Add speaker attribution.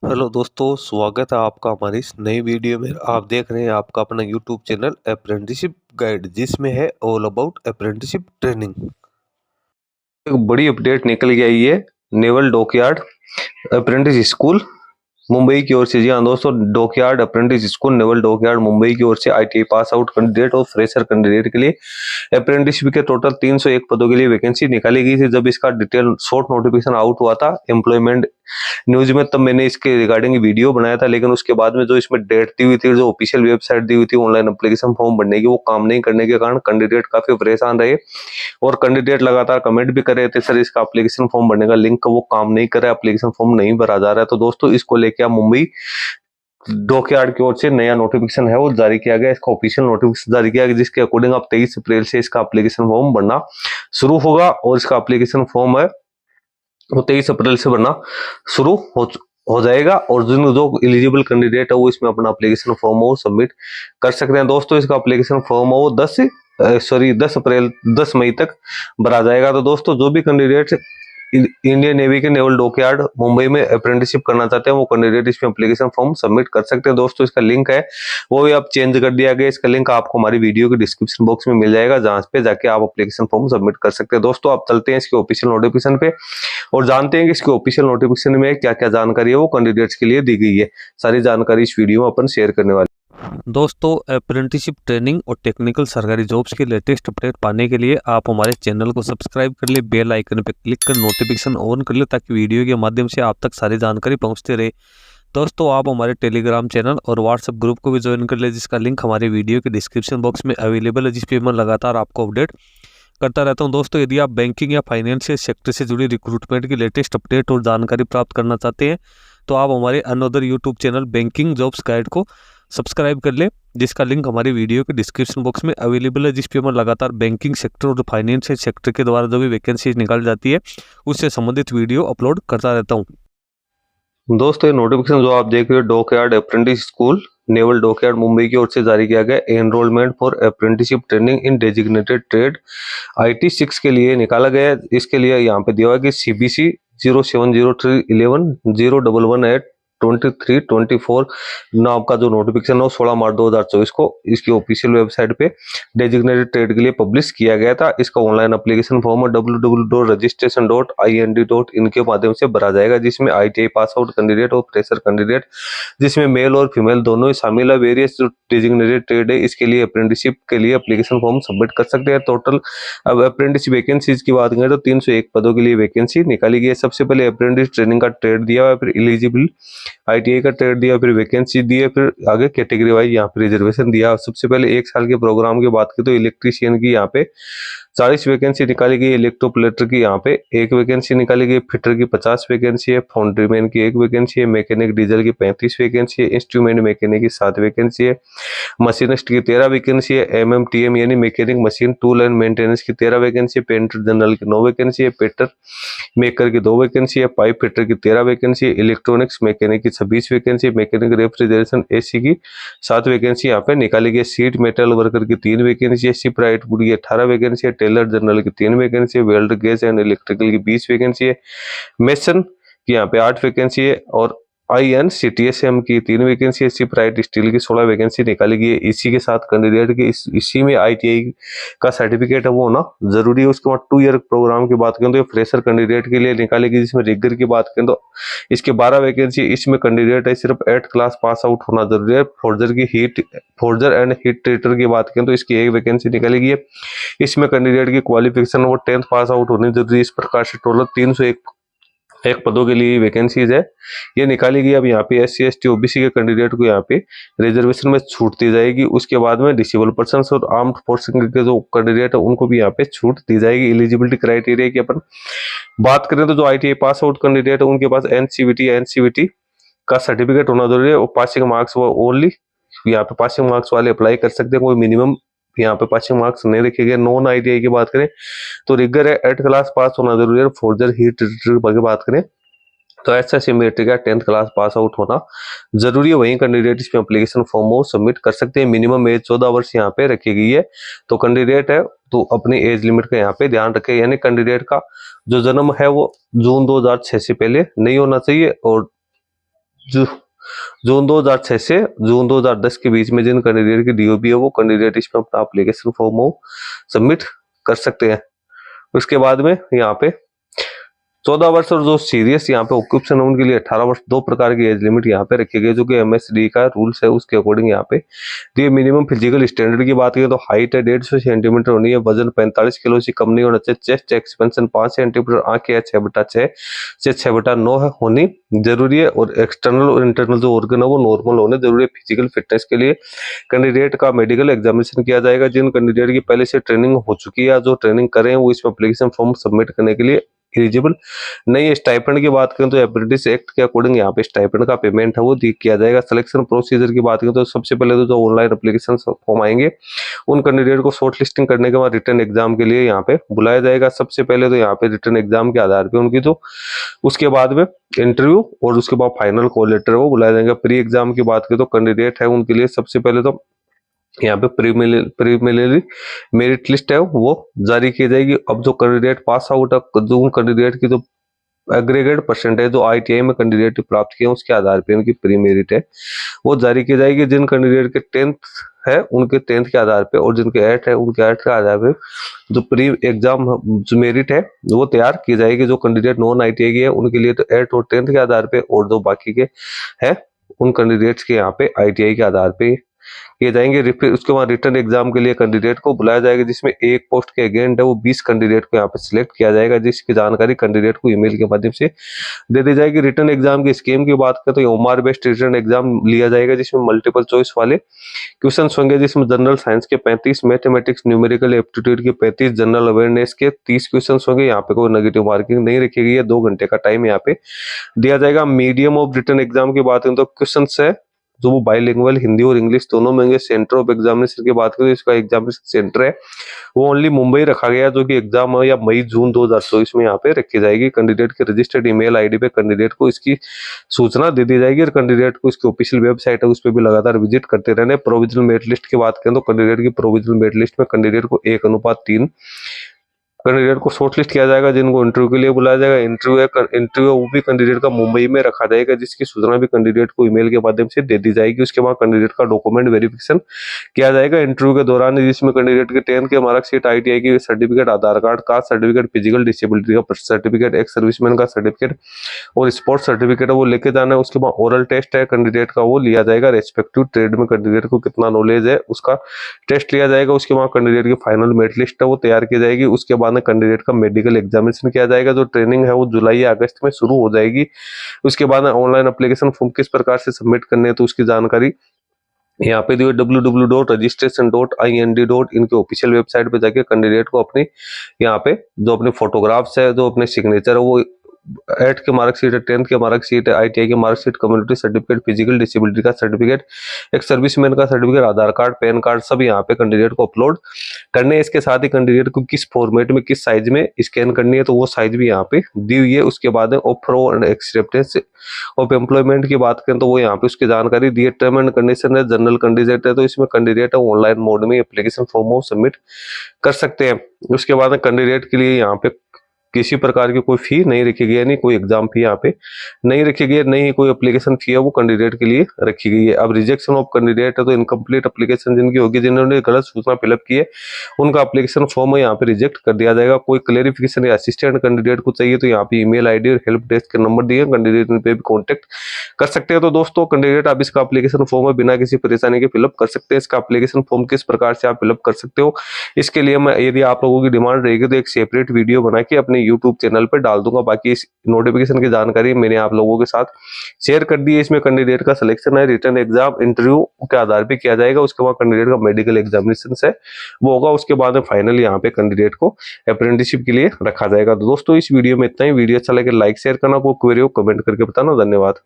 Speaker 1: Hello दोस्तों, स्वागत है आपका हमारी इस नई वीडियो में। आप देख रहे हैं आपका अपना यूट्यूब चैनल अप्रेंटिसशिप गाइड, जिसमें है ऑल अबाउट अप्रेंटिसशिप ट्रेनिंग। एक बड़ी अपडेट निकल के आई है naval dockyard apprentice school Mumbai की ओर से। जी हाँ दोस्तों, dockyard apprentice school naval dockyard Mumbai की ओर से आईटीआई पास आउट कैंडिडेट और फ्रेशर कैंडिडेट के लिए अप्रेंटिसशिप के टोटल 301 पदों के लिए वैकेंसी निकाली गई थी। जब इसका डिटेल शॉर्ट नोटिफिकेशन आउट हुआ था एम्प्लॉयमेंट न्यूज में, तब मैंने इसके रिगार्डिंग वीडियो बनाया था। लेकिन उसके बाद में जो इसमें डेट दी हुई थी, जो ऑफिशियल वेबसाइट दी हुई थी ऑनलाइन एप्लीकेशन फॉर्म भरने की, वो काम नहीं करने के कारण कैंडिडेट काफी परेशान रहे और कैंडिडेट लगातार कमेंट भी कर रहे थे, सर इसका एप्लीकेशन फॉर्म भरने का लिंक वो काम नहीं कर रहा है, एप्लीकेशन फॉर्म नहीं भरा जा रहा है। तो दोस्तों, इसको लेके आप मुंबई डॉकयार्ड की ओर से नया नोटिफिकेशन है वो जारी किया गया। इसका ऑफिशियल नोटिफिकेशन जारी किया गया, जिसके अकॉर्डिंग अब 23 अप्रैल से इसका एप्लीकेशन फॉर्म भरना शुरू होगा। और इसका एप्लीकेशन फॉर्म है वो 23 अप्रैल से भरना शुरू हो जाएगा। और जो एलिजिबल कैंडिडेट है वो इसमें अपना एप्लीकेशन फॉर्म वो सबमिट कर सकते हैं। दोस्तों, इसका एप्लीकेशन फॉर्म है वो 10 मई तक भरा जाएगा। तो दोस्तों, जो भी कैंडिडेट इंडियन नेवी के नेवल डॉकयार्ड मुंबई में अप्रेंटिसशिप करना चाहते हैं, वो कैंडिडेट इसमें एप्लीकेशन फॉर्म सबमिट कर सकते हैं। दोस्तों, इसका लिंक है वो भी अब चेंज कर दिया गया। इसका लिंक आपको हमारी वीडियो के डिस्क्रिप्शन बॉक्स में मिल जाएगा, जहां पे जाके आप एप्लीकेशन फॉर्म सबमिट कर सकते हैं। दोस्तों, आप चलते हैं इसके ऑफिशियल नोटिफिकेशन पे और जानते हैं कि इसके ऑफिशियल नोटिफिकेशन में क्या क्या जानकारी है वो कैंडिडेट्स के लिए दी गई है। सारी जानकारी इस वीडियो में अपन शेयर करने वाले। दोस्तों, अप्रेंटिसशिप ट्रेनिंग और टेक्निकल सरकारी जॉब्स के लेटेस्ट अपडेट पाने के लिए आप हमारे चैनल को सब्सक्राइब कर ले, बेल आइकन पर क्लिक कर नोटिफिकेशन ऑन कर ले, ताकि वीडियो के माध्यम से आप तक सारी जानकारी पहुंचते रहे। दोस्तों, आप हमारे टेलीग्राम चैनल और व्हाट्सएप ग्रुप को भी ज्वाइन कर ले, जिसका लिंक हमारे वीडियो के डिस्क्रिप्शन बॉक्स में अवेलेबल है, जिस पे मैं लगातार आपको अपडेट करता रहता हूं। दोस्तों, यदि आप बैंकिंग या फाइनेंशियल सेक्टर से जुड़ी रिक्रूटमेंट की लेटेस्ट अपडेट और जानकारी प्राप्त करना चाहते हैं, तो आप हमारे another YouTube channel banking jobs guide को सब्सक्राइब कर ले, जिसका लिंक हमारी वीडियो के डिस्क्रिप्शन बॉक्स में अवेलेबल है, जिस पे मैं लगातार बैंकिंग सेक्टर और फाइनेंशियल सेक्टर के द्वारा जो भी वैकेंसी निकाल जाती है उससे संबंधित वीडियो अपलोड करता रहता हूँ। दोस्तों, ये नोटिफिकेशन जो आप देख रहे हो dockyard apprentice school naval dockyard Mumbai की ओर से जारी किया गया enrolment for apprenticeship training in designated trade IT6 के लिए निकाला गया है। इसके लिए यहाँ पे दिया हुआ है कि CBC 070311012324 नाम का जो नोटिफिकेशन है वो 16 मार्च 2024 को इसकी ऑफिशियल वेबसाइट पे डेजिग्नेटेड ट्रेड के लिए पब्लिश किया गया था। इसका ऑनलाइन एप्लीकेशन फॉर्म है www.registration.ind.in के माध्यम से भरा जाएगा, जिसमें ITI पास आउट कैंडिडेट और फ्रेशर कैंडिडेट, जिसमें मेल और फीमेल दोनों ही शामिल है। वेरियस जो डेजिग्नेटेड ट्रेड है इसके लिए अप्रेंटिसशिप के लिए एप्लीकेशन फॉर्म सबमिट कर सकते हैं। टोटल अब अप्रेंटिस वैकेंसीज की बात करें तो 301 पदों के लिए वैकेंसी निकाली गई है। सबसे पहले अप्रेंटिस ट्रेनिंग का ट्रेड दिया हुआ है, फिर एलिजिबल ITI का ट्रेड दिया, फिर वैकेंसी दी है, फिर आगे कैटेगरी वाइज यहाँ पे रिजर्वेशन दिया। सबसे पहले 1 साल के प्रोग्राम की बात करें तो इलेक्ट्रीशियन की यहाँ पे 40 वैकेंसी निकाली गई, इलेक्ट्रोप्लेटर की यहाँ पे 1 वैकेंसी निकाली गई, फिटर की 50 वैकेंसी है, फाउंड्रीमैन की 1 वैकेंसी है, मैकेनिक डीजल की 35 वैकेंसी है, इंस्ट्रूमेंट मैकेनिक की 7 वैकेंसी है, मशीनिस्ट की 13 वैकेंसी है, MMTM यानी mechanic machine tool and maintenance की 13 वैकेंसी है, पेंटर जनरल की 9 वैकेंसी है, पेटर मेकर की 2 वैकेंसी है, पाइप फिटर की 13 वैकेंसी है, इलेक्ट्रॉनिक्स मैकेनिक की 26 वैकेंसी है, मैकेनिक रेफ्रिजरेशन AC की 7 वैकेंसी यहाँ पे निकाली गई, सीट मेटल वर्कर की 3 वैकेंसी है, शिप राइट वुड की 18 वैकेंसी है, टेलर जनरल की 3 वैकेंसी है, वेल्डर गैस एंड इलेक्ट्रिकल की 20 वैकेंसी है, मेसन की यहाँ पे 8 वैकेंसी है, और INCTSM की 3 वैकेंसी है, शिप राइट स्टील की 16 वैकेंसी निकाली गई है। इसी के साथ कैंडिडेट की इसी में ITI का सर्टिफिकेट है वो होना जरूरी है। उसके बाद 2 ईयर प्रोग्राम की बात करें तो फ्रेशर कैंडिडेट के लिए निकाली गई, जिसमें रिगर की बात करें तो इसके 12 वैकेंसी। इसमें कैंडिडेट है सिर्फ 8th क्लास पास आउट होना जरूरी है। फोर्जर एंड हीट ट्रीटर की बात करें तो इसकी 1 वैकेंसी निकाली गई है। इसमें कैंडिडेट की क्वालिफिकेशन वो 10th पास आउट होनी जरूरी है। इस प्रकार से टोटल 301 पदों के लिए वैकेंसीज है ये निकाली गई। अब यहाँ पे SC ST OBC के कैंडिडेट को यहाँ पे रिजर्वेशन में छूट दी जाएगी। उसके बाद में डिसेबल पर्सन और आर्म्ड फोर्सेस के जो कैंडिडेट है उनको भी यहाँ पे छूट दी जाएगी। एलिजिबिलिटी क्राइटेरिया की अपन बात करें तो जो ITI पास आउट कैंडिडेट है उनके पास NCVT का सर्टिफिकेट होना जरूरी है, और पासिंग मार्क्स वो ओनली यहाँ पे पासिंग मार्क्स वाले अप्लाई कर सकते हैं। कोई मिनिमम यहाँ पे पासिंग मार्क्स नहीं रखे गए। नॉन ITI की बात करें तो रिगर है 8th क्लास पास होना जरूरी है। फोर्जर हीट ट्रीटर की बात करें तो SSC मेट्रिक का 10th क्लास पास आउट होना जरूरी है। वहीं कैंडिडेट इसमें एप्लीकेशन फॉर्म वो सबमिट कर सकते हैं। मिनिमम एज 14 वर्ष यहाँ पे रखी गई है। तो कैंडिडेट है तो अपनी एज लिमिट का यहाँ पे ध्यान रखें, यानी कैंडिडेट का जो जन्म है वो जून 2006 से पहले नहीं होना चाहिए, और जून 2006 से जून 2010 के बीच में जिन कैंडिडेट की DOB है वो कैंडिडेट इसमें अपना एप्लीकेशन फॉर्म सबमिट कर सकते हैं। उसके बाद में यहाँ पे 14 वर्ष और जो सीरियस यहाँ पे ऑक्यूपेशन है उनके लिए 18 वर्ष, 2 प्रकार की एज लिमिट यहाँ पे रखी गई जो कि MSD का रूल्स है उसके अकॉर्डिंग यहाँ पे। तो ये मिनिमम फिजिकल स्टैंडर्ड की बात करें तो हाइट है 150 सेंटीमीटर होनी है, वजन 45 किलो से कम नहीं होना चाहिए, चेस्ट एक्सपेंशन 5 सेंटीमीटर, आंखें 6/6 से 6/9 होनी जरूरी है, और एक्सटर्नल और इंटरनल जो ऑर्गन है वो नॉर्मल होने जरूरी है। फिजिकल फिटनेस के लिए कैंडिडेट का मेडिकल एग्जामिनेशन किया जाएगा। जिन कैंडिडेट की पहले से ट्रेनिंग हो चुकी है, जो ट्रेनिंग करें वो इसमें एप्लीकेशन फॉर्म सबमिट करने के लिए एलिजिबल नहीं है। स्टाइपेंड की बात करें तो अप्रेंटिस एक्ट के अकॉर्डिंग यहाँ पे स्टाइपेंड का पेमेंट है वो किया जाएगा। सिलेक्शन प्रोसीजर की बात करें तो सबसे पहले तो जो ऑनलाइन एप्लीकेशन फॉर्म आएंगे उन कैंडिडेट को शॉर्ट लिस्टिंग करने के बाद रिटर्न एग्जाम के लिए यहाँ पे बुलाया जाएगा। सबसे पहले तो यहाँ पे रिटर्न एग्जाम के आधार पे उनकी तो उसके बाद में इंटरव्यू और उसके बाद फाइनल कॉल लेटर वो बुलाया जाएगा। प्री एग्जाम की बात करें तो कैंडिडेट है उनके लिए सबसे पहले तो यहाँ पे प्रीलिमिनरी मेरिट लिस्ट है वो जारी की जाएगी। अब जो कैंडिडेट पास आउट है, जो कैंडिडेट की जो एग्रीगेट परसेंटेज जो ITI में कैंडिडेट प्राप्त किए उसके आधार पे उनकी प्री मेरिट है वो जारी की जाएगी। जिन कैंडिडेट के 10th है उनके 10th के आधार पे, और जिनके 8 है उनके 8 के आधार पे जो प्री एग्जाम जो मेरिट है वो तैयार की जाएगी। जो कैंडिडेट नॉन ITI के है उनके लिए तो 8 और 10th के आधार पे, और जो बाकी के है उन कैंडिडेट्स के यहाँ पे ITI के आधार पे किए जाएंगे। फिर उसके बाद रिटर्न एग्जाम के लिए कैंडिडेट को बुलाया जाएगा, जिसमें एक पोस्ट के अगेंस्ट है वो 20 कैंडिडेट को यहाँ पे सिलेक्ट किया जाएगा, जिसकी जानकारी कैंडिडेट को ईमेल के माध्यम से दे दी जाएगी। रिटर्न एग्जाम की स्कीम की बात करें तो OMR बेस्ड रिटर्न एग्जाम लिया जाएगा, जिसमें मल्टीपल चॉइस वाले क्वेश्चन होंगे, जिसमें जनरल साइंस के 35, मैथमेटिक्स न्यूमेरिकल एप्टीट्यूड के 35, जनरल अवेयरनेस के 30 क्वेश्चन होंगे। यहाँ पे कोई नेगेटिव मार्किंग नहीं रखी गई है। 2 घंटे का टाइम यहाँ पे दिया जाएगा। मीडियम ऑफ रिटर्न एग्जाम की बात करें तो क्वेश्चन है जो वो बाइलिंगुअल हिंदी और इंग्लिश दोनों में। सेंटर ऑफ एग्जामिनेशन की बात करें तो इसका एग्जामिनेशन सेंटर है वो ओनली मुंबई रखा गया, जो कि एग्जाम है या मई-जून 2024 में यहाँ पे रखी जाएगी। कैंडिडेट के रजिस्टर्ड ईमेल आईडी पे कैंडिडेट को इसकी सूचना दे दी जाएगी, और कैंडिडेट को इसकी ऑफिशियल वेबसाइट है उस पर भी लगातार विजिट करते रहने। प्रोविजनल मेरिट लिस्ट की बात करें तो कैंडिडेट की प्रोविजनल मेरिट लिस्ट में कैंडिडेट को 1:3 कैंडिडेट को शॉर्टलिस्ट किया जाएगा, जिनको इंटरव्यू के लिए बुलाया जाएगा। इंटरव्यू वो भी कैंडिडेट का मुंबई में रखा जाएगा, जिसकी सूचना भी कैंडिडेट को ईमेल के माध्यम से दे दी जाएगी। उसके बाद कैंडिडेट का डॉक्यूमेंट वेरिफिकेशन किया जाएगा इंटरव्यू के दौरान, जिसमें कैंडिडेट के 10th के मार्कशीट, ITI की certificate, Aadhaar card, caste certificate, physical disability का सर्टिफिकेट, एक्स सर्विसमैन का सर्टिफिकेट और स्पोर्ट्स सर्टिफिकेट है वो लेके जाना है। उसके बाद ओरल टेस्ट है कैंडिडेट का वो लिया जाएगा। रेस्पेक्टिव ट्रेड में कैंडिडेट को कितना नॉलेज है उसका टेस्ट लिया जाएगा। उसके बाद कैंडिडेट की फाइनल मेरिट लिस्ट है वो तैयार की जाएगी। उसके बाद कैंडिडेट का मेडिकल एग्जामिनेशन किया जाएगा। जो ट्रेनिंग है वो जुलाई या अगस्त में शुरू हो जाएगी। उसके बाद ऑनलाइन एप्लीकेशन फॉर्म किस प्रकार से सबमिट करने हैं तो उसकी जानकारी यहाँ पे दिए www.registration.ind.in के ऑफिशियल वेबसाइट पे जाके कैंडिडेट को अपनी यहाँ पे जो अपने फोटोग्राफ्स है, जो अपने सिग्नेचर है, वो 8 के मार्कशीट है, 10th के मार्कशीट है, ITI के marksheet, community certificate, physical disability का सर्टिफिकेट, एक सर्विसमैन का certificate, Aadhaar card, pan card सब यहाँ पे कैंडिडेट को अपलोड करने हैं। इसके साथ ही कैंडिडेट को किस फॉर्मेट में किस साइज में स्कैन करनी है तो वो साइज भी यहाँ पे दी हुई है। उसके बाद offer and acceptance of employment की बात करें तो वो यहाँ पे उसकी जानकारी दी है। टर्म एंड कंडीशन है, जनरल कैंडिडेट है तो इसमें कैंडिडेट ऑनलाइन मोड में एप्लीकेशन फॉर्म सबमिट कर सकते हैं। उसके बाद कैंडिडेट के लिए यहाँ पे किसी प्रकार की कोई फी नहीं रखी गई है, नहीं कोई एग्जाम फी यहाँ पे नहीं रखी गई है, नहीं कोई एप्लीकेशन फी है वो कैंडिडेट के लिए रखी गई है। अब रिजेक्शन ऑफ कैंडिडेट है तो इनकम्प्लीट एप्लीकेशन जिनकी होगी, जिन्होंने गलत सूचना फिलअप की है उनका एप्लीकेशन फॉर्म यहाँ पे रिजेक्ट कर दिया जाएगा। कोई क्लेरिफिकेशन या असिस्टेंट कैंडिडेट को चाहिए तो यहाँ पे ईमेल आईडी और हेल्प डेस्क के नंबर दिए, कैंडिडेट पे भी कॉन्टेक्ट कर सकते हैं। तो दोस्तों कैंडिडेट आप इसका एप्लीकेशन फॉर्म है बिना किसी परेशानी के फिलअप कर सकते हैं। इसका एप्लीकेशन फॉर्म किस प्रकार से आप फिलअप कर सकते हो इसके लिए मैं, यदि आप लोगों की डिमांड रहेगी तो एक सेपरेट वीडियो बना के अपने यूट्यूब चैनल पर डाल दूंगा। बाकी इस नोटिफिकेशन की जानकारी मैंने आप लोगों के साथ शेयर कर दी है। इसमें कैंडिडेट का सिलेक्शन है रिटर्न एग्जाम इंटरव्यू के आधार पे किया जाएगा। उसके बाद कैंडिडेट का मेडिकल एग्जामिनेशन है वो होगा। उसके बाद फाइनली यहाँ पे कैंडिडेट को अप्रेंटिसशिप के लिए रखा जाएगा। तो दोस्तों इस वीडियो में इतना ही। वीडियो अच्छा लगे लाइक शेयर करना, कोई क्वेरी हो कमेंट करके बताना। धन्यवाद।